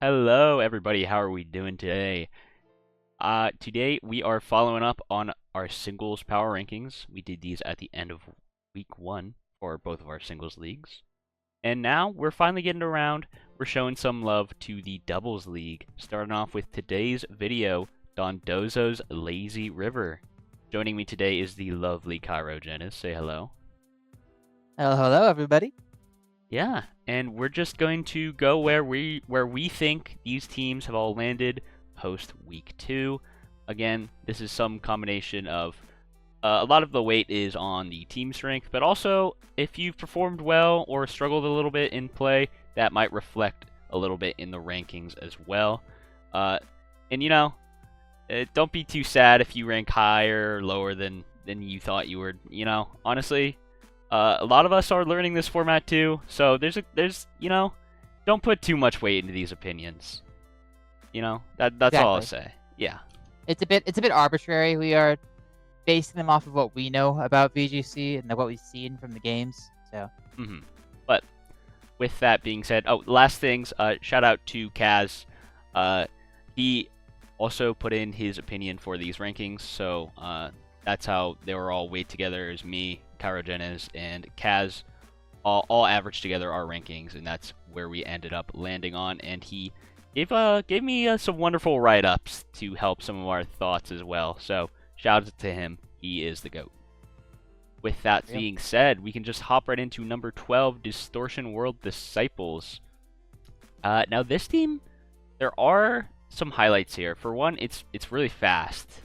Hello, everybody. How are we doing today? Today we are following up on our singles power rankings. We did these at the end of week 1 for both of our singles leagues. And now we're finally getting around. We're showing some love to the doubles league, starting off with today's video, Dondozo's Lazy River. Joining me today is the lovely Cairo Janice. Say hello. Hello, everybody. Yeah, and we're just going to go where we think these teams have all landed post week 2. Again, this is some combination of a lot of the weight is on the team strength, but also if you've performed well or struggled a little bit in play, that might reflect a little bit in the rankings as well. And don't be too sad if you rank higher or lower than you thought you were. Honestly. A lot of us are learning this format too, so don't put too much weight into these opinions. That's all I'll Exactly. say. Yeah. It's a bit arbitrary. We are basing them off of what we know about VGC and what we've seen from the games. So. But with that being said, last things. Shout out to Kaz. He also put in his opinion for these rankings, so that's how they were all weighed together. As me, Karagenes, and Kaz all averaged together our rankings, and that's where we ended up landing on. And he gave me some wonderful write-ups to help some of our thoughts as well. So shout out to him. He is the GOAT. With that being said, we can just hop right into number 12, Distortion World Disciples. Now this team, there are some highlights here. For one, it's really fast,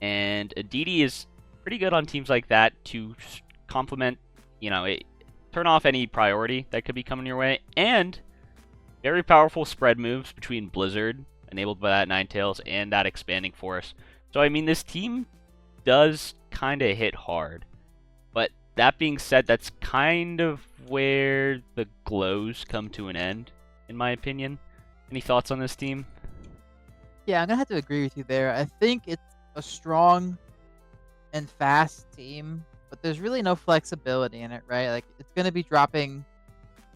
and Aditi is pretty good on teams like that to complement, turn off any priority that could be coming your way, and very powerful spread moves between Blizzard, enabled by that Ninetales, and that Expanding Force. So, I mean, this team does kind of hit hard. But that being said, that's kind of where the glows come to an end, in my opinion. Any thoughts on this team? Yeah, I'm gonna have to agree with you there. I think it's a strong and fast team, but there's really no flexibility in it, right? Like it's gonna be dropping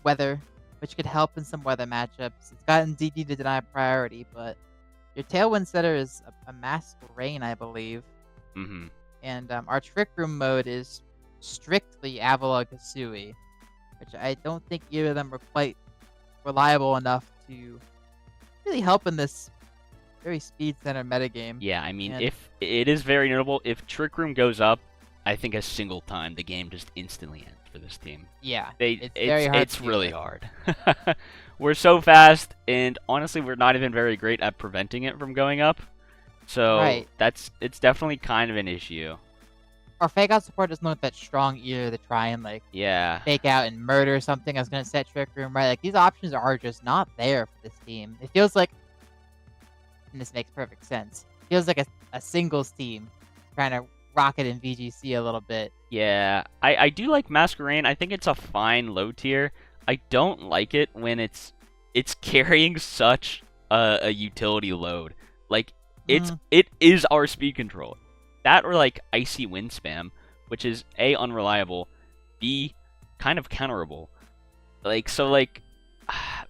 weather, which could help in some weather matchups. It's gotten DD to deny priority, but your Tailwind setter is a Mask Rain, I believe. And our Trick Room mode is strictly Avalon Kasui, which I don't think either of them are quite reliable enough to really help in this very speed-centered metagame. Yeah, I mean, And if it is very notable, if Trick Room goes up, I think a single time the game just instantly ends for this team. yeah, It's very hard. it's really hard. We're so fast, and honestly, we're not even very great at preventing it from going up. So Right. it's definitely kind of an issue. Our fake out support doesn't look that strong either to try and Yeah. fake out and murder something that's gonna set Trick Room, right? Like these options are just not there for this team. It feels like, and this makes perfect sense, feels like a singles team trying to rock it in VGC a little bit. Yeah, I do like Masquerain. I think it's a fine low tier. I don't like it when it's carrying such a utility load. Like it is our speed control. That or like Icy Wind Spam, which is A, unreliable, B, kind of counterable.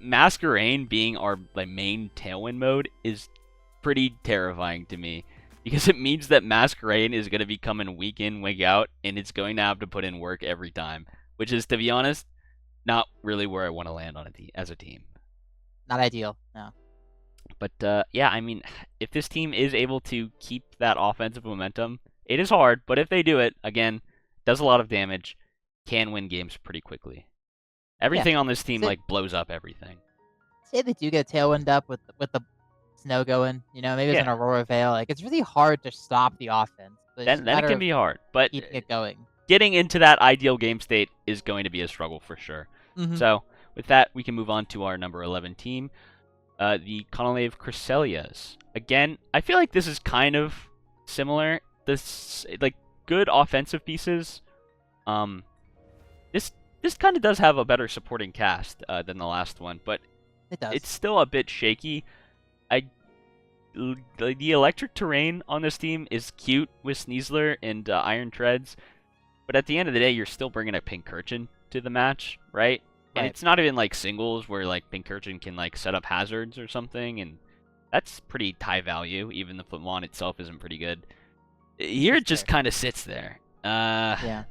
Masquerain being our main Tailwind mode is pretty terrifying to me. Because it means that Masquerain is going to be coming week in, week out, and it's going to have to put in work every time. Which is, to be honest, not really where I want to land on as a team. Not ideal, no. But, yeah, I mean, if this team is able to keep that offensive momentum, it is hard, but if they do it, again, does a lot of damage, can win games pretty quickly. Everything on this team, blows up everything. Say they do get Tailwind up with the snow going, maybe it's an Aurora Veil. Like it's really hard to stop the offense. Then it can be hard, but keeping it going. Getting into that ideal game state is going to be a struggle for sure. So with that, we can move on to our number 11 team, the Conclave Chrysalias. Again, I feel like this is kind of similar. This good offensive pieces. This kind of does have a better supporting cast than the last one, but it does. It's still a bit shaky. The electric terrain on this team is cute with Sneasler and Iron Treads, but at the end of the day, you're still bringing a Pincurchin to the match, right? And Right. it's not even like singles where like Pinkerton can like set up hazards or something, and that's pretty high value, even the Footmon itself isn't pretty good. Here That's it just fair. kind of sits there. Yeah.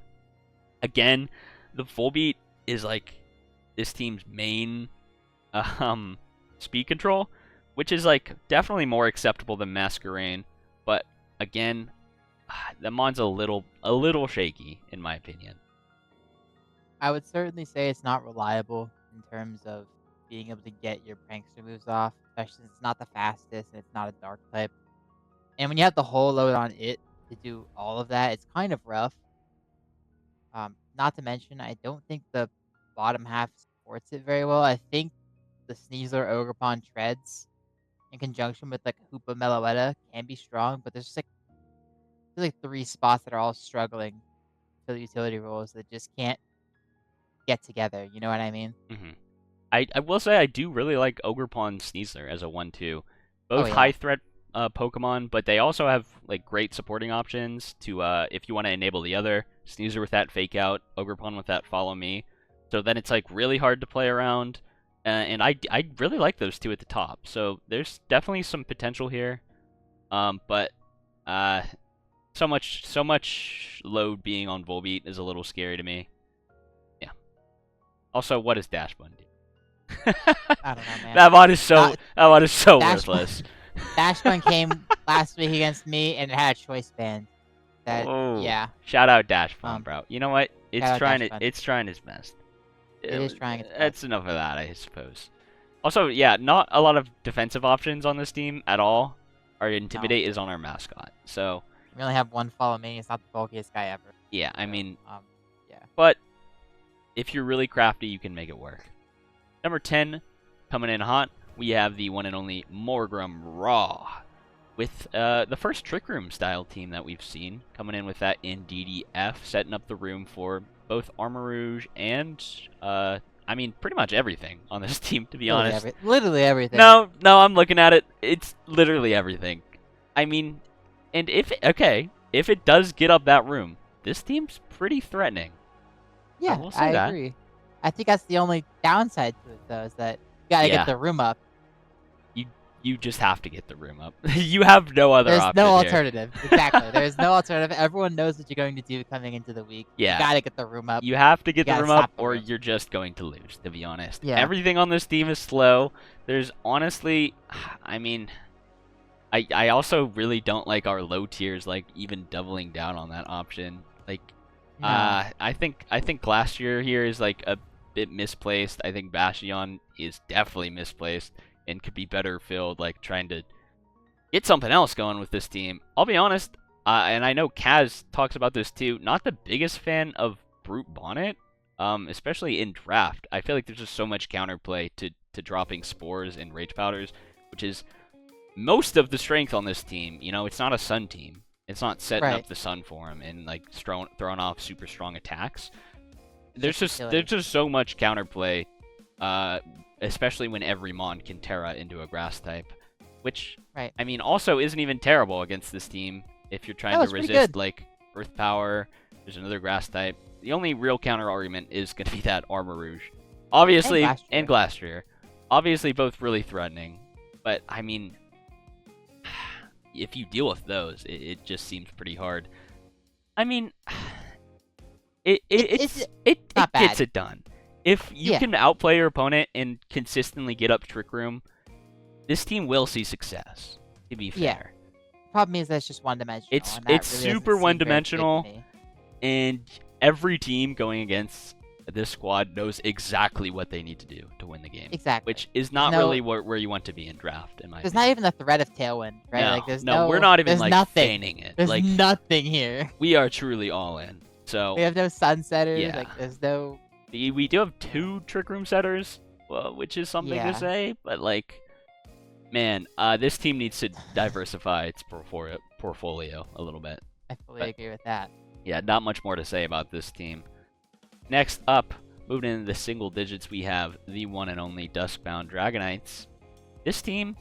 Again, the Volbeat is like this team's main speed control, which is like definitely more acceptable than Masquerain, but again, the Mon's a little shaky in my opinion. I would certainly say it's not reliable in terms of being able to get your prankster moves off, especially since it's not the fastest and it's not a dark type. And when you have the whole load on it to do all of that, it's kind of rough. Not to mention, I don't think the bottom half supports it very well. I think the Sneasler Ogrepon treads in conjunction with like Hoopa Meloetta can be strong, but there's just like I feel like 3 spots that are all struggling for the utility roles that just can't get together. You know what I mean? hmm I will say I do really like Ogrepon Sneasler as a 1/2. Oh Both high yeah, threat Pokemon, but they also have like great supporting options to if you want to enable the other. Sneasler with that fake out, Ogrepon with that follow me. So then it's like really hard to play around. And I really like those two at the top. So there's definitely some potential here. But so much load being on Volbeat is a little scary to me. Yeah. Also, what does Dash Bun do? I don't know, man. That mod is so Dash worthless. Dashbun came last week against me and it had a choice band. That Oh, yeah, shout out Dash Bun, um, bro. You know what? shout out Dashbun. It's trying its best. It is trying its best. That's enough of that, I suppose. Also, yeah, not a lot of defensive options on this team at all. Our Intimidate is on our mascot, so We only have one follow me. It's not the bulkiest guy ever. yeah, I So, mean, yeah. but if you're really crafty, you can make it work. Number 10, coming in hot, we have the one and only Morgrim Raw, with the first Trick Room style team that we've seen, coming in with that in DDF, setting up the room for both Armarouge and, I mean, pretty much everything on this team, to be honest. Literally everything. No, I'm looking at it. It's literally everything. I mean, and if it does get up that room, this team's pretty threatening. Yeah, will say I that. agree. I think that's the only downside to it, though, is that you gotta Yeah. get the room up. You just have to get the room up. You have no other There's option no here. alternative. Exactly. There's no alternative. Everyone knows what you're going to do coming into the week. Yeah. You gotta get the room up. You have to get the gotta room up, stop the or room. you're just going to lose, to be honest. Yeah. Everything on this team is slow. There's honestly, I mean, I also really don't like our low tiers, like, even doubling down on that option. Like, No. I think Glacier here is, like, a bit misplaced. I think Bastion is definitely misplaced and could be better filled, like, trying to get something else going with this team. I'll be honest, and I know Kaz talks about this too, not the biggest fan of Brute Bonnet, especially in draft. I feel like there's just so much counterplay to dropping Spores and Rage Powders, which is most of the strength on this team. You know, it's not a Sun team. It's not setting Right. up the Sun for him and, like, throwing off super strong attacks. Just There's just so much counterplay, especially when every Mon can Terra into a grass type. Which, Right. I mean, also isn't even terrible against this team if you're trying No, to it's pretty resist, good. like, Earth Power. There's another grass type. The only real counter argument is going to be that Armarouge. Obviously, and Glastrier. Obviously, both really threatening. But, I mean, if you deal with those, it just seems pretty hard. I mean, it not gets bad. it done. If you Yeah. can outplay your opponent and consistently get up Trick Room, this team will see success, to be fair. Yeah. Problem is that's just one-dimensional. It's and that really super doesn't seem very big to one-dimensional, me. and every team going against this squad knows exactly what they need to do to win the game. Exactly. Which is not No- really where you want to be in draft, in my There's opinion. not even a threat of tailwind, right? No, Like there's no, we're not even there's like nothing. feigning it. There's Like nothing here. we are truly all in. So We have no sunsetters. Yeah. Like there's no. we do have 2 Trick Room setters, well, which is something Yeah. to say, but like, man, this team needs to diversify its portfolio a little bit. I fully But- agree with that. Yeah, not much more to say about this team. Next up, moving into the single digits, we have the one and only Duskbound Dragonites. This team,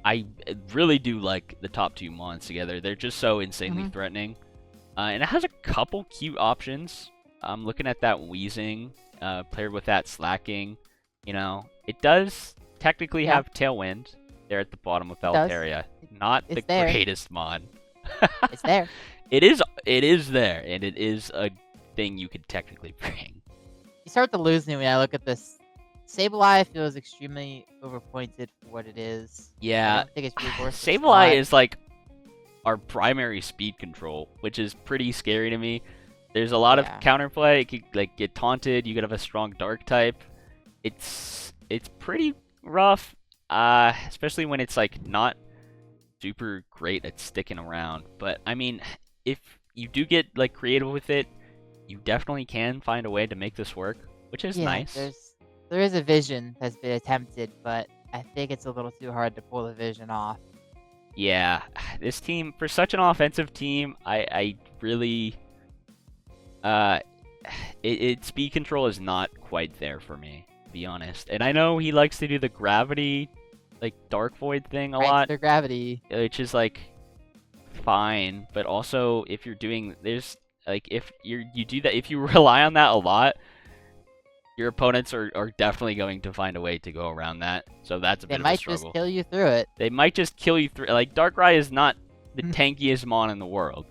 I really do like the top 2 mons together. They're just so insanely threatening. And it has a couple cute options. I'm looking at that Wheezing paired with that slacking, it does technically Yeah. have Tailwind there at the bottom with It does. Altaria. Not the It's there. greatest mod. It's there. It is there, and it is a thing you could technically bring. You start to lose me when I look at this. Sableye feels extremely overpointed for what it is. I Yeah, don't think it's really worth the Sableye spot. is like our primary speed control, which is pretty scary to me. There's a lot of Yeah. counterplay. It could like get taunted. You could have a strong dark type. It's pretty rough, especially when it's like not super great at sticking around. But I mean, if you do get like creative with it, you definitely can find a way to make this work, which is Yeah, nice. there is a vision that's been attempted, but I think it's a little too hard to pull the vision off. Yeah, this team, for such an offensive team, I really, speed control is not quite there for me, to be honest. And I know he likes to do the gravity, like Dark Void thing a lot, Their gravity. which is like fine, but also if you're doing, there's like if you do that, if you rely on that a lot, your opponents are definitely going to find a way to go around that. So that's a They bit of a might struggle. just kill you through it. They might just kill you through. Like Darkrai is not the tankiest mon in the world.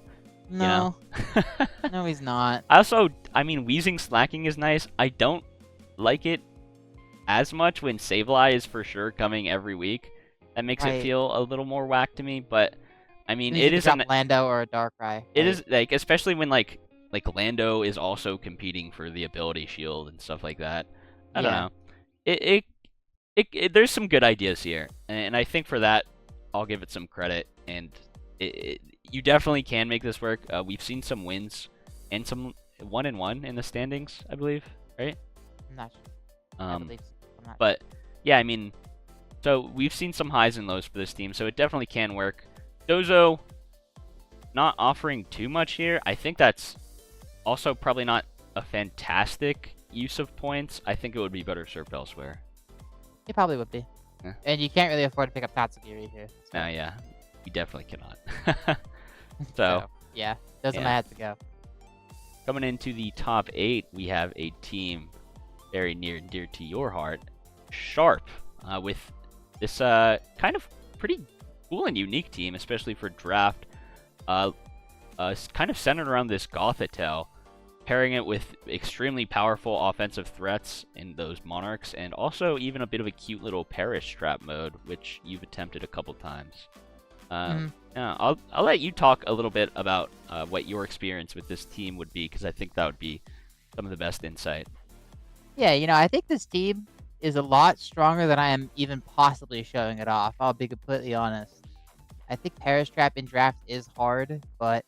No, You know? no, he's not. I mean, Weezing slacking is nice. I don't like it as much when Sableye is for sure coming every week. That makes it Right. feel a little more whack to me. But I mean, You it could is drop Lando or a Darkrai. it right? is like, especially when like Lando is also competing for the ability shield and stuff like that. I don't know. There's some good ideas here, and I think for that, I'll give it some credit. And you definitely can make this work. We've seen some wins and some 1-1 in the standings, I believe, right? I'm not sure. I believe so. I'm not But yeah, I mean, so we've seen some highs and lows for this team, so it definitely can work. Dozo not offering too much here. I think that's also probably not a fantastic use of points. I think it would be better served elsewhere. It probably would be. Yeah. And you can't really afford to pick up Tatsugiri here. So. No, yeah, we definitely cannot. So yeah, those are yeah. my had to go. Coming into the top 8, we have a team very near and dear to your heart, Sharp, with this kind of pretty cool and unique team, especially for draft. Kind of centered around this Gothitelle, pairing it with extremely powerful offensive threats in those Monarchs, and also even a bit of a cute little Perish trap mode, which you've attempted a couple times. Yeah, I'll let you talk a little bit about what your experience with this team would be, because I think that would be some of the best insight. Yeah, I think this team is a lot stronger than I am even possibly showing it off. I'll be completely honest. I think Perish Trap in draft is hard, but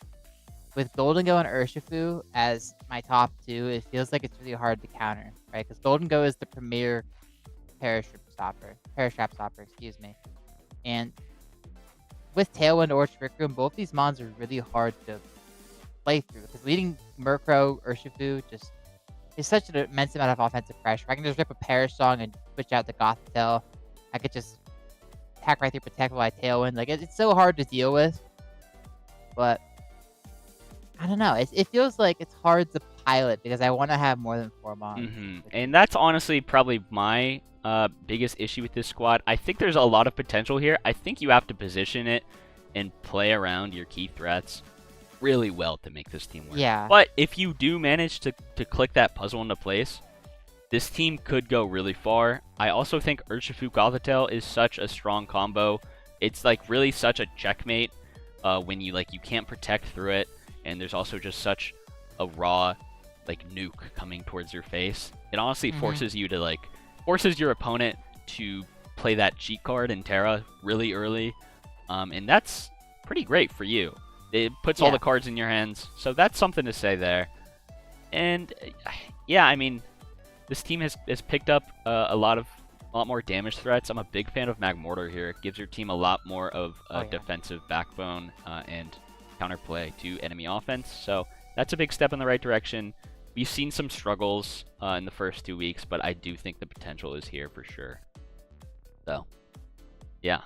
with Golden Go and Urshifu as my top 2, it feels like it's really hard to counter, right? Because Golden Go is the premier Perish Trap stopper, excuse me. And with Tailwind or Trick Room, both these mons are really hard to play through, because leading Murkrow, Urshifu just is such an immense amount of offensive pressure. I can just rip a Perish Song and switch out the Gothitelle. I could just attack right through Protect by Tailwind. Like, it's so hard to deal with. But I don't know. It feels like it's hard to pilot, because I want to have more than 4 mons. And that's honestly probably my biggest issue with this squad. I think there's a lot of potential here. I think you have to position it and play around your key threats really well to make this team work. Yeah. But if you do manage to click that puzzle into place, this team could go really far. I also think Urshifu Gothitelle is such a strong combo. It's like really such a checkmate when you can't protect through it, and there's also just such a raw nuke coming towards your face. It honestly forces you to forces your opponent to play that cheat card in Terra really early, and that's pretty great for you. It puts all the cards in your hands, so that's something to say there. And yeah, I mean, this team has picked up a lot more damage threats. I'm a big fan of Magmortar here. It gives your team a lot more of a defensive backbone and counterplay to enemy offense. So that's a big step in the right direction. We've seen some struggles in the first 2 weeks, but I do think the potential is here for sure. So, yeah.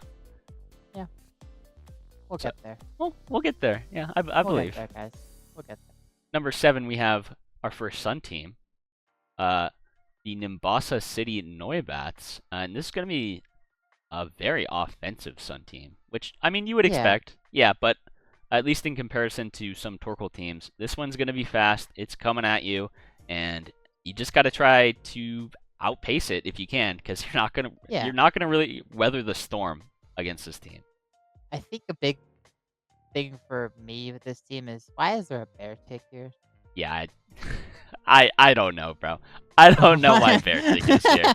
Yeah. We'll get there. We'll get there. Yeah, I believe. We'll get there, guys. We'll get there. Number 7, we have our first Sun team. the Nimbasa City Neubats, and this is going to be a very offensive Sun team, which, I mean, you would Yeah. expect. Yeah, but at least in comparison to some Torkoal teams, this one's going to be fast. It's coming at you, and you just got to try to outpace it if you can, because you're not gonna really weather the storm against this team. I think a big thing for me with this team is, why is there a bear tick here? Yeah, I don't know, bro. I don't know why Bear Tick is here.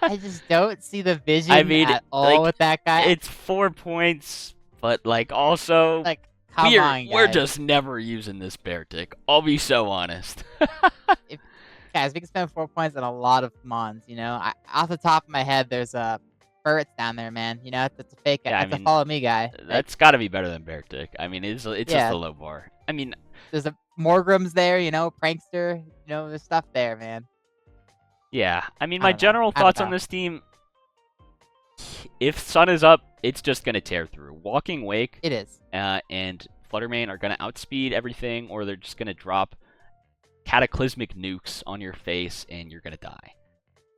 I just don't see the vision at all like, with that guy. It's 4 points, but like also like, come on, we're guys. just never using this Bear Tick. I'll be so honest. Guys, we can spend 4 points on a lot of mons, you know? Off the top of my head, there's a Ferrets down there, man. You know, that's a fake guy. Yeah, That's a follow me guy. That's got to be better than Bear Tick. I mean, it's just a low bar. I mean, there's a Morgrum's there, you know, Prankster, you know, there's stuff there, man. Yeah, I mean, my general thoughts on this team, if Sun is up, it's just going to tear through. Walking Wake it is. And Fluttermane are going to outspeed everything, or they're just going to drop cataclysmic nukes on your face, and you're going to die.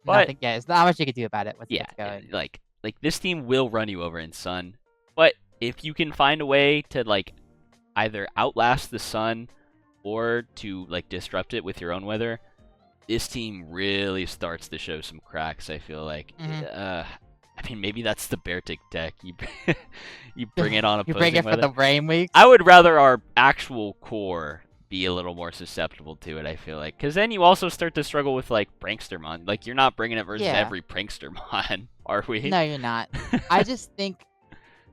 But there's not much you can do about it. Yeah, like this team will run you over in Sun, but if you can find a way to like either outlast the Sun or to like disrupt it with your own weather, this team really starts to show some cracks. I feel like. I mean, maybe that's the Bear Tick deck. You bring it on opposing you bring it for the rain weeks. I would rather our actual core be a little more susceptible to it, I feel like. Because then you also start to struggle with, like, Prankster Mon. Like, you're not bringing it versus every Prankster Mon, are we? No, you're not. I just think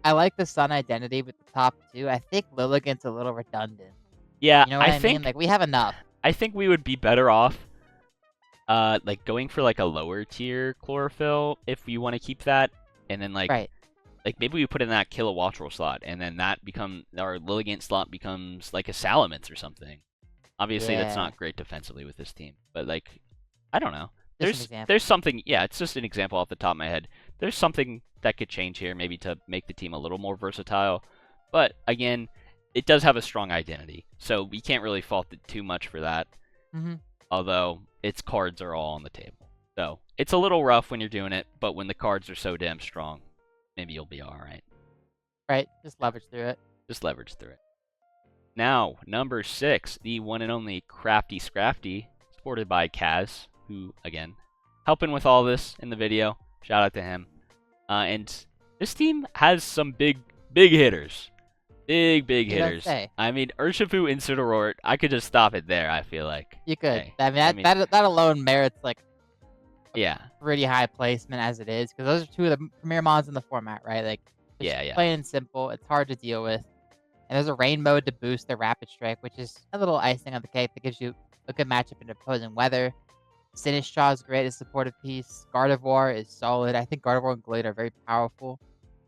I like the Sun identity with the top two. I think Lilligant's a little redundant. Yeah, you know what I mean? Like, we have enough. I think we would be better off like going for like a lower tier chlorophyll if we want to keep that, and then like maybe we put in that Kilowattrel slot, and then that our Lilligant slot becomes like a Salamence or something. Obviously, that's not great defensively with this team, but like I don't know. There's something. Yeah, it's just an example off the top of my head. There's something that could change here, maybe to make the team a little more versatile. But again, it does have a strong identity, so we can't really fault it too much for that. Although its cards are all on the table. So it's a little rough when you're doing it, but when the cards are so damn strong, maybe you'll be alright. Right, just leverage through it. Just leverage through it. Now, number 6, the one and only Crafty Scrafty, supported by Kaz, who, again, helping with all this in the video. Shout out to him. And this team has some big hitters. Big hitters. I mean, Urshifu and Incineroar, I could just stop it there, I feel like. You could. Hey, I mean, that alone merits, like, pretty high placement as it is, because those are two of the premier mons in the format, right? Like, plain and simple. It's hard to deal with. And there's a rain mode to boost the Rapid Strike, which is a little icing on the cake that gives you a good matchup in opposing weather. Sinistcha is great as a supportive piece. Gardevoir is solid. I think Gardevoir and Glade are very powerful.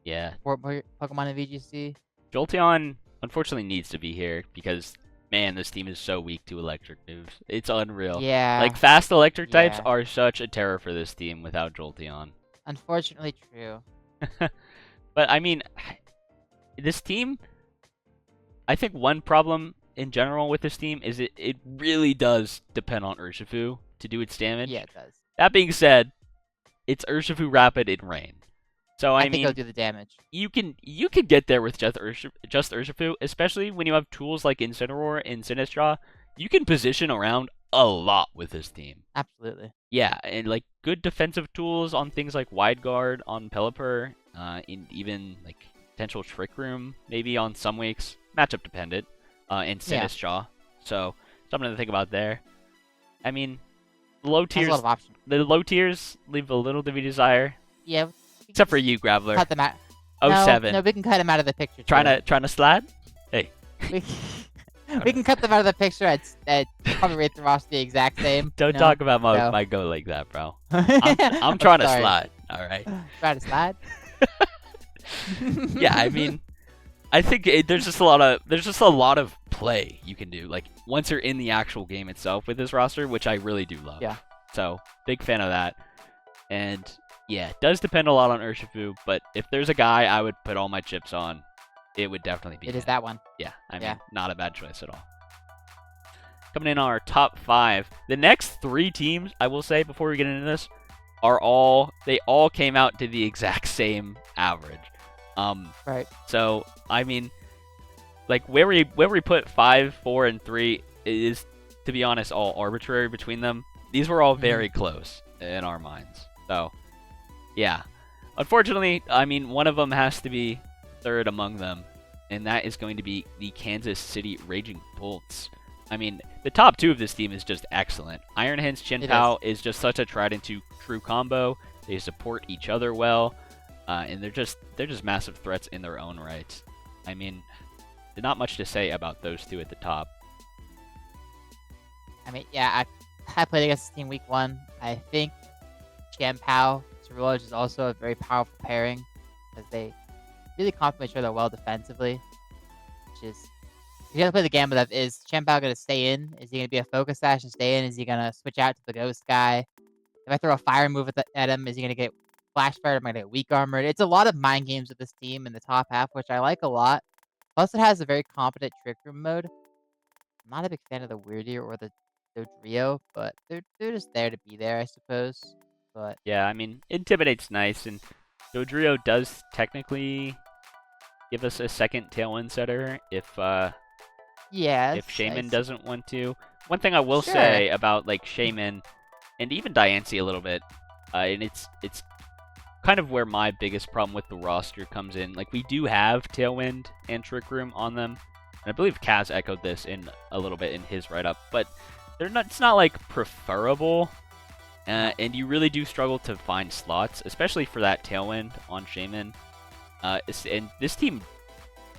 Yeah. Pokemon in VGC. Jolteon, unfortunately, needs to be here because, man, this team is so weak to electric moves. It's unreal. Yeah. Like, fast electric types are such a terror for this team without Jolteon. Unfortunately true. But, I mean, this team, I think one problem in general with this team is it really does depend on Urshifu to do its damage. Yeah, it does. That being said, it's Urshifu Rapid in Rain. So I mean, think he'll do the damage. You can get there with just Urshifu, especially when you have tools like Incineroar and Sinistcha. You can position around a lot with this team. Absolutely. Yeah, and like good defensive tools on things like Wide Guard on Pelipper, and even like potential Trick Room maybe on some weeks, matchup dependent, and Sinistcha. So something to think about there. I mean, the low tiers leave a little to be desired. Yeah. Except for you, Graveler. Cut them out. 07. No, we can cut them out of the picture. Trying to slide? Hey. We can cut them out of the picture at probably rate the roster the exact same. Don't talk about my go like that, bro. I'm trying to slide. All right. Trying to slide. Yeah, I mean, I think there's just a lot of play you can do. Like once you're in the actual game itself with this roster, which I really do love. Yeah. So big fan of that, and. Yeah, it does depend a lot on Urshifu, but if there's a guy I would put all my chips on, it would definitely be him. It is that one. Yeah, I mean, not a bad choice at all. coming in on our top 5. The next 3 teams, I will say before we get into this, they all came out to the exact same average. Right. So I mean, like where we put 5, 4, and 3 is, to be honest, all arbitrary between them. These were all very close in our minds. So yeah, unfortunately, I mean, one of them has to be third among them, and that is going to be the Kansas City Raging Bolts. I mean, the top 2 of this team is just excellent. Iron Hands Chin Pao is just such a tried and true combo. They support each other well, and they're just massive threats in their own right. I mean, not much to say about those 2 at the top. I mean, yeah, I played against this team week 1. I think Chin Pao Cerulege is also a very powerful pairing because they really complement each other well defensively, which is, you gotta play the gamut of, is Chin Pao gonna stay in? Is he gonna be a focus sash and stay in? Is he gonna switch out to the ghost guy? If I throw a fire move at him, is he gonna get flash fired? Am I gonna get weak armored? It's a lot of mind games with this team in the top half, which I like a lot. Plus, it has a very competent trick room mode. I'm not a big fan of the Weirdier or the Dodrio, but they're just there to be there, I suppose. But yeah, I mean, Intimidate's nice, and Dodrio does technically give us a second Tailwind setter if Shaman doesn't want to. One thing I will say about like Shaman and even Diancie a little bit, and it's kind of where my biggest problem with the roster comes in. Like, we do have Tailwind and Trick Room on them, and I believe Kaz echoed this in a little bit in his write-up, but it's not like preferable, and you really do struggle to find slots, especially for that Tailwind on Shaman. And this team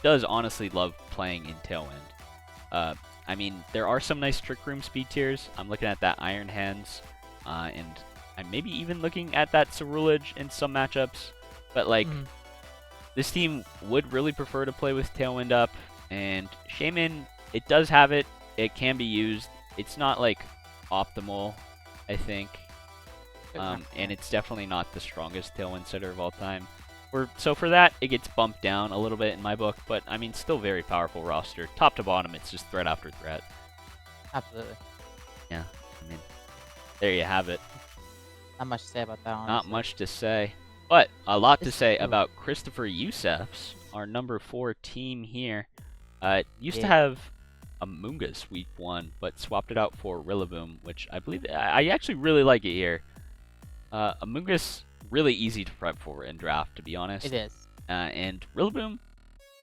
does honestly love playing in Tailwind. I mean, there are some nice Trick Room speed tiers. I'm looking at that Iron Hands, and I'm maybe even looking at that Cerulege in some matchups. But, like, this team would really prefer to play with Tailwind up, and Shaman, it does have it. It can be used. It's not, like, optimal, I think. And it's definitely not the strongest Tailwind setter of all time. So for that, it gets bumped down a little bit in my book, but I mean, still very powerful roster. Top to bottom, it's just threat after threat. Absolutely. Yeah, I mean, there you have it. Not much to say about that, honestly. Not much to say, but a lot to say about Christopher Youssef's, our number 4 team here. Used to have Amoongus week 1, but swapped it out for Rillaboom, which I believe I actually really like it here. Amoongus, really easy to prep for in draft, to be honest. It is. And Rillaboom,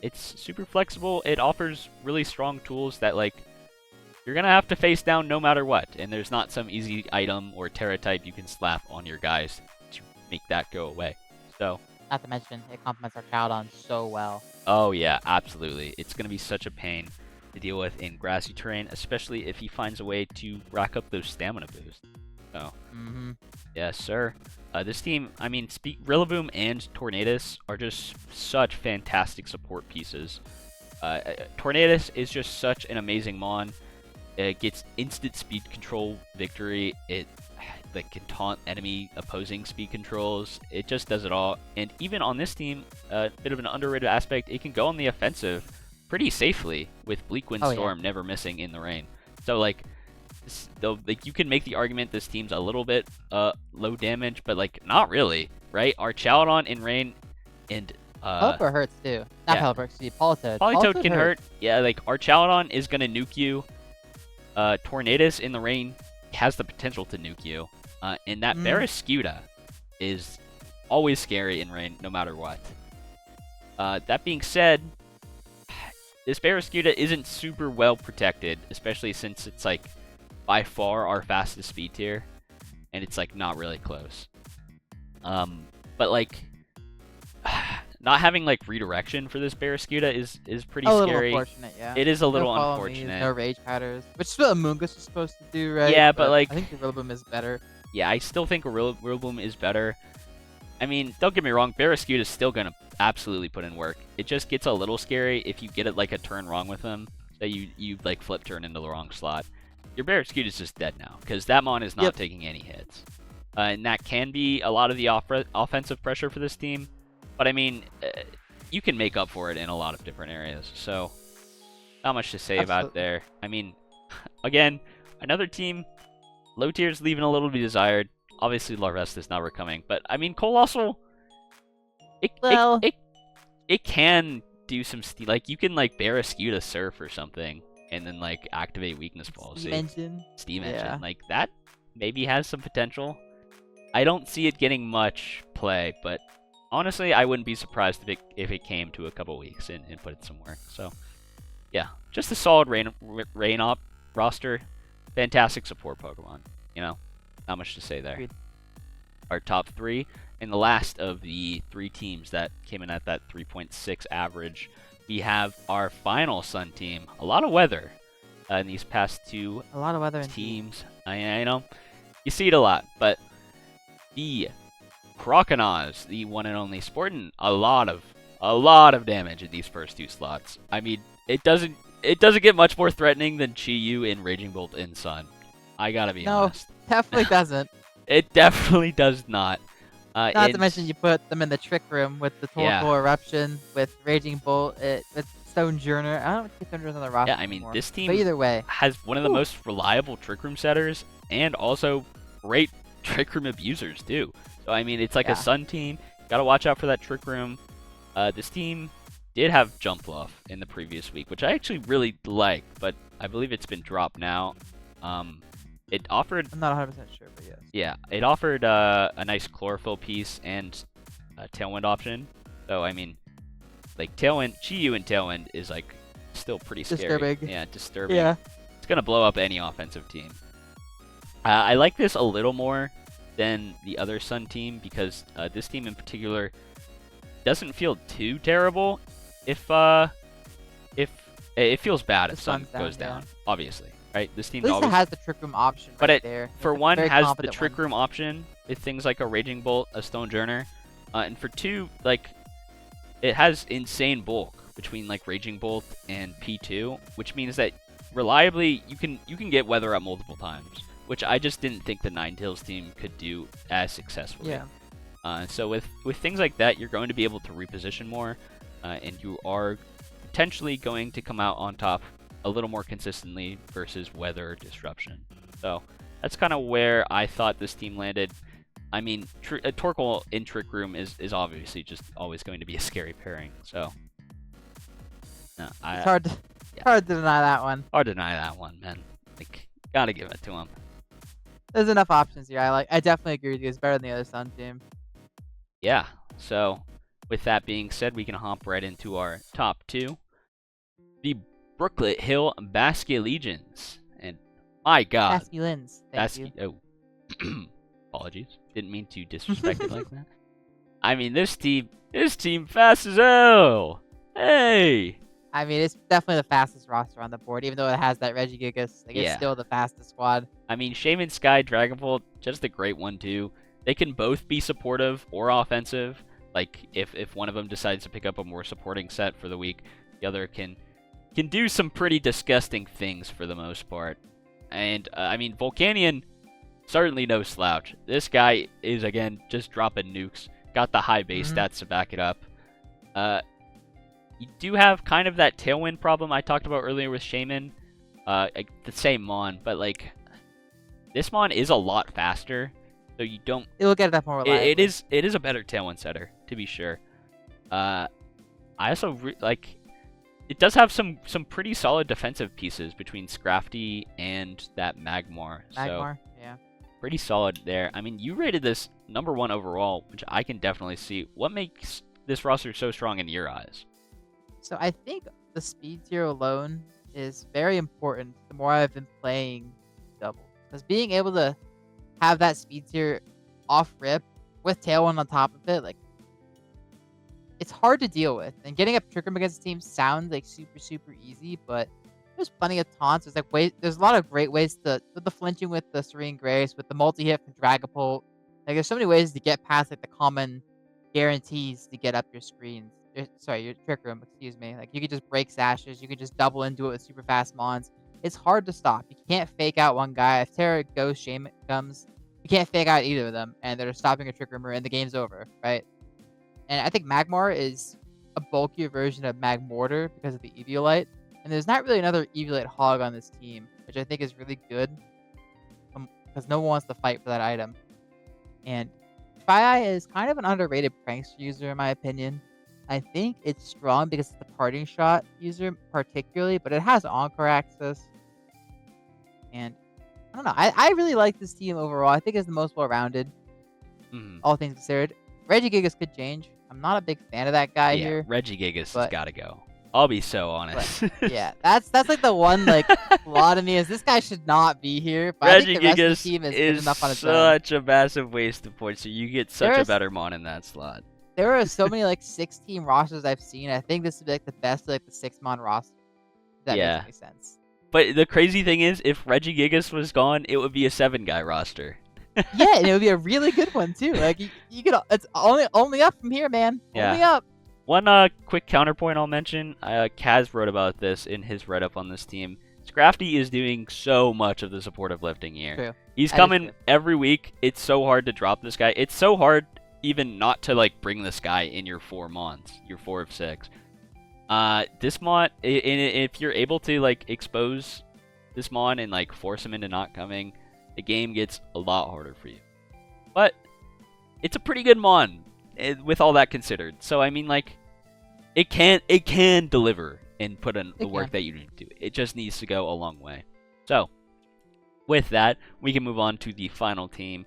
it's super flexible. It offers really strong tools that, like, you're going to have to face down no matter what. And there's not some easy item or Terra type you can slap on your guys to make that go away. So, not to mention, it complements our Chowdon so well. Oh yeah, absolutely. It's going to be such a pain to deal with in grassy terrain, especially if he finds a way to rack up those stamina boosts. So, yes, sir. This team, I mean, Rillaboom and Tornadus are just such fantastic support pieces. Tornadus is just such an amazing mon. It gets instant speed control victory. It can taunt enemy opposing speed controls. It just does it all. And even on this team, a bit of an underrated aspect, it can go on the offensive pretty safely with Bleak Wind Storm never missing in the rain. So, like, you can make the argument this team's a little bit low damage, but, like, not really, right? Our Chowdon in rain and Pelipper hurts too. Not Pelipper, excuse me, Politoed. Politoed can hurt. Yeah, like, our Chowdon is gonna nuke you. Tornadus in the rain has the potential to nuke you. And that Barraskewda is always scary in rain, no matter what. That being said, this Barraskewda isn't super well protected, especially since it's, like, by far our fastest speed tier, and it's, like, not really close. But, like, not having, like, redirection for this Barraskewda is pretty scary. A little unfortunate, yeah. It is a little unfortunate. No rage powders, which is what Amoongus is supposed to do, right? Yeah, but like, I think the Rillaboom is better. Yeah, I still think Rillaboom is better. I mean, don't get me wrong, Barraskewda is still gonna absolutely put in work. It just gets a little scary if you get it, like, a turn wrong with him, that you like flip turn into the wrong slot. Your Barraskewda is just dead now, because that mon is not taking any hits. And that can be a lot of the offensive pressure for this team. But, I mean, you can make up for it in a lot of different areas. So, not much to say about there. I mean, Again, another team, low tier's leaving a little to be desired. Obviously, Larvest is never coming, but I mean, Colossal, it, it, Well, it, it can do some, like, you can, like, bear a skew to Surf or something, and then, like, activate weakness policy. Steam Engine. Steam Yeah. Engine. Like, that maybe has some potential. I don't see it getting much play, but honestly, I wouldn't be surprised if it came to a couple weeks and put it some work. So, yeah, just a solid rain op roster. Fantastic support Pokemon. You know, not much to say there. Agreed. Our top 3, and the last of the 3 teams that came in at that 3.6 average, we have our final Sun team. A lot of weather in these past 2 A lot of weather teams. I know you see it a lot, but the Croconaws, the one and only, sporting a lot of damage in these first 2 slots. I mean, it doesn't get much more threatening than Chi-Yu in Raging Bolt in Sun. I gotta be honest. Definitely doesn't. It definitely does not. Not to mention you put them in the Trick Room with the Torkoal Eruption, with Raging Bolt, with Stone Journer. I don't think Stone Journer's on the roster Yeah, I mean, anymore. this team But either way, has one of the most reliable Trick Room setters, and also great Trick Room abusers, too. So, I mean, it's like a Sun team. Gotta watch out for that Trick Room. This team did have Jump Fluff in the previous week, which I actually really like, but I believe it's been dropped now. It offered... I'm not 100% sure, but yes. Yeah, it offered a nice Chlorophyll piece and a Tailwind option. So, I mean, like, Chi-Yu and Tailwind is, like, still pretty scary. Disturbing. Yeah, disturbing. Yeah. It's gonna blow up any offensive team. I like this a little more than the other Sun team, because this team in particular doesn't feel too terrible if it feels bad if Sun goes down, obviously. Right? This team At least always it has the Trick Room option but right there. For It's a one, very has the competent Trick Room option with things like a Raging Bolt, a Stone Journer, and for 2, like, it has insane bulk between, like, Raging Bolt and P2, which means that reliably you can get Weather Up multiple times, which I just didn't think the Ninetales team could do as successfully. Yeah. So with things like that, you're going to be able to reposition more, and you are potentially going to come out on top a little more consistently versus Weather Disruption. So that's kind of where I thought this team landed. I mean, Torkoal in Trick Room is obviously just always going to be a scary pairing. So it's hard to deny that one. Hard to deny that one, man. Like, gotta give it to him. There's enough options here. I definitely agree with you. It's better than the other Sun team. Yeah. So with that being said, we can hop right into our top 2. The Brooklet Hill Basque Legions. And my god. Basculins. Thank you. Oh. Apologies. Didn't mean to disrespect it like that. I mean, this team fast as hell. Hey. I mean, it's definitely the fastest roster on the board, even though it has that Regigigas. Like, it's still the fastest squad. I mean, Shaman Sky, Dragonbolt, just a great one too. They can both be supportive or offensive. Like, if one of them decides to pick up a more supporting set for the week, the other can do some pretty disgusting things for the most part. And, I mean, Volcanion, certainly no slouch. This guy is, again, just dropping nukes. Got the high base stats to back it up. You do have kind of that Tailwind problem I talked about earlier with Shaman. Like, the same Mon, but, like, this Mon is a lot faster. So you don't... It will get that more reliably. It is a better Tailwind setter, to be sure. I also, like... It does have some pretty solid defensive pieces between Scrafty and that Magmar. Magmar, so, yeah. Pretty solid there. I mean, you rated this #1 overall, which I can definitely see. What makes this roster so strong in your eyes? So I think the speed tier alone is very important the more I've been playing double. Because being able to have that speed tier off rip with Tailwind on top of it, like, it's hard to deal with. And getting up Trick Room against the team sounds like super easy, but there's plenty of taunts. There's like there's a lot of great ways with the flinching with the Serene Grace, with the multi-hit from Dragapult. Like, there's so many ways to get past, like, the common guarantees to get up your screens. Your Trick Room, excuse me. Like, you could just break sashes, you could just double into it with super fast mons. It's hard to stop. You can't fake out one guy. If Terra Ghost Shaman comes, you can't fake out either of them, and they're stopping a Trick Roomer, and the game's over, right? And I think Magmar is a bulkier version of Magmortar because of the Eviolite, and there's not really another Eviolite hog on this team. which I think is really good because no one wants to fight for that item. And Tri is kind of an underrated Prankster user in my opinion. I think it's strong because it's the parting shot user particularly, but it has Encore access. And I don't know. I really like this team overall. I think it's the most well-rounded, all things considered. Regigigas could change. I'm not a big fan of that guy here. Regigigas has got to go. I'll be so honest. Yeah, that's like the one like flaw to me is this guy should not be here. But I think the rest of the team is good enough on its own. Such a massive waste of points. So you get such a better mon in that slot. There are so many like 6-team rosters I've seen. I think this would be like the best like the 6-mon roster. That makes any sense. But the crazy thing is, if Regigigas was gone, it would be a 7-guy roster. Yeah, and it would be a really good one too. Like you could, it's only up from here, man. Yeah. Only up. One quick counterpoint I'll mention. Kaz wrote about this in his write-up on this team. Scrafty is doing so much of the supportive lifting here. True. He's coming every week. It's so hard to drop this guy. It's so hard even not to like bring this guy in your 4 mons, your 4 of 6. This mon, if you're able to like expose this mon and like force him into not coming, the game gets a lot harder for you. But it's a pretty good mon with all that considered. So I mean, like, it can deliver and put in the work that you need to do. It just needs to go a long way. So with that, we can move on to the final team.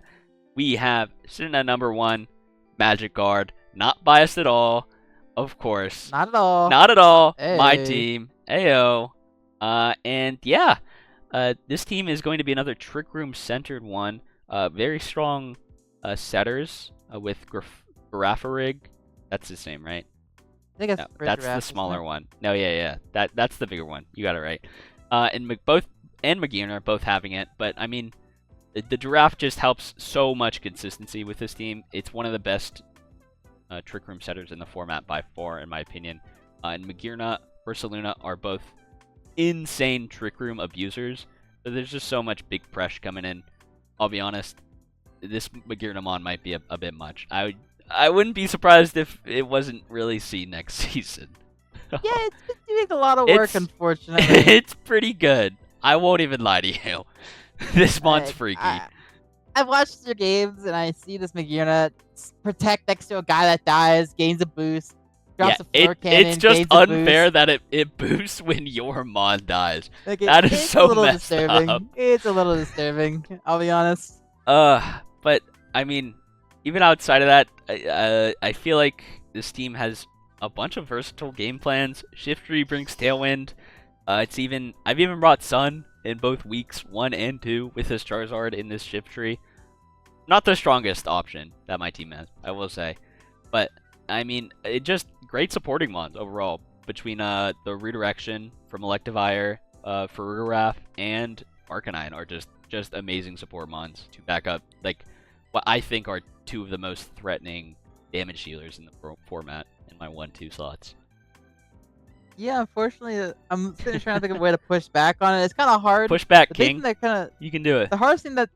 We have sitting at number 1, Magic Guard. Not biased at all, of course. Not at all. Not at all. Hey. My team. Ayo. And yeah, this team is going to be another Trick Room centered one. Very strong setters with Grapharig. That's his name, right? I think that's the smaller one. No, yeah. That's the bigger one. You got it right. And Magirn are both having it, but I mean, the Giraffe just helps so much consistency with this team. It's one of the best Trick Room setters in the format by far, in my opinion. And Magirna, Ursaluna are both insane Trick Room abusers. So there's just so much big pressure coming in. I'll be honest, this Magirnamon might be a bit much. I wouldn't be surprised if it wasn't really seen next season. Yeah, it's been doing a lot of work, unfortunately. It's pretty good. I won't even lie to you. This mon's freaky. I've watched your games, and I see this Magirna protect next to a guy that dies, gains a boost, drops a floor cannon, it's just unfair that it boosts when your mon dies. Like that is so messed disturbing. up. It's a little disturbing, I'll be honest. But, I mean, even outside of that, I feel like this team has a bunch of versatile game plans. Shift Tree brings Tailwind. I've even brought Sun in both weeks 1 and 2 with his Charizard in this Shift Tree. Not the strongest option that my team has, I will say. But, I mean, it just great supporting mons overall between the Redirection from Electivire, Farugarath, and Arcanine are just amazing support mons to back up, like, what I think are 2 of the most threatening damage dealers in the format in my 1-2 slots. Yeah, unfortunately, I'm trying to think of a way to push back on it. It's kind of hard. Push back, King. You can do it. The hardest thing the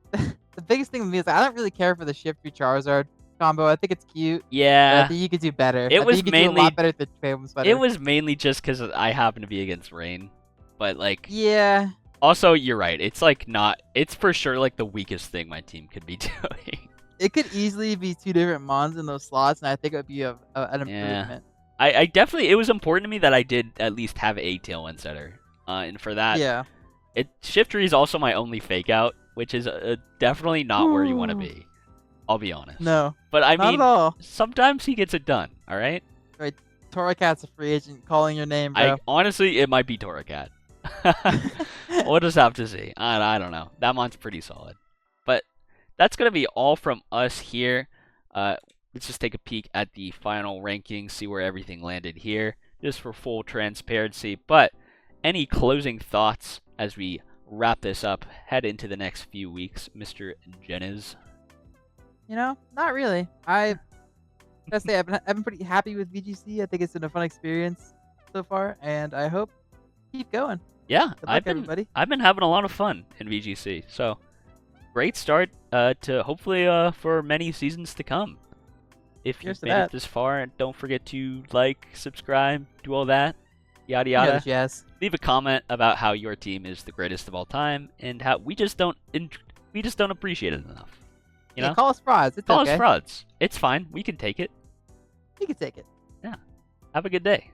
biggest thing with me is I don't really care for the Shift Tree Charizard combo. I think it's cute. Yeah. I think you could do better. It was you could mainly do a lot better with the Sweater. It was mainly just because I happen to be against Rain, but like. Yeah. Also, you're right. It's like not. It's for sure like the weakest thing my team could be doing. It could easily be 2 different mons in those slots, and I think it would be an improvement. Yeah. I definitely, it was important to me that I did at least have a Tailwind setter. And for that, Shift Tree is also my only fake out, which is definitely not where you want to be. I'll be honest. No. But I not mean, at all. Sometimes he gets it done, alright? Right. Torracat's a free agent calling your name, bro. Honestly, it might be Torracat. We'll just have to see. I don't know. That mon's pretty solid. But that's going to be all from us here. Let's just take a peek at the final rankings, see where everything landed here, just for full transparency. But any closing thoughts as we wrap this up, head into the next few weeks, Mr. Jeniz? You know, not really. I gotta say, I've been pretty happy with VGC. I think it's been a fun experience so far, and I hope keep going. Yeah, Good luck, everybody. I've been having a lot of fun in VGC. So great start to hopefully for many seasons to come. If you've made it this far, don't forget to like, subscribe, do all that. yada You know the yada. jazz. Leave a comment about how your team is the greatest of all time and how we just don't appreciate it enough. You Yeah, know? call us frauds. It's Call okay. us frauds. It's fine. We can take it. You can take it. Yeah. Have a good day.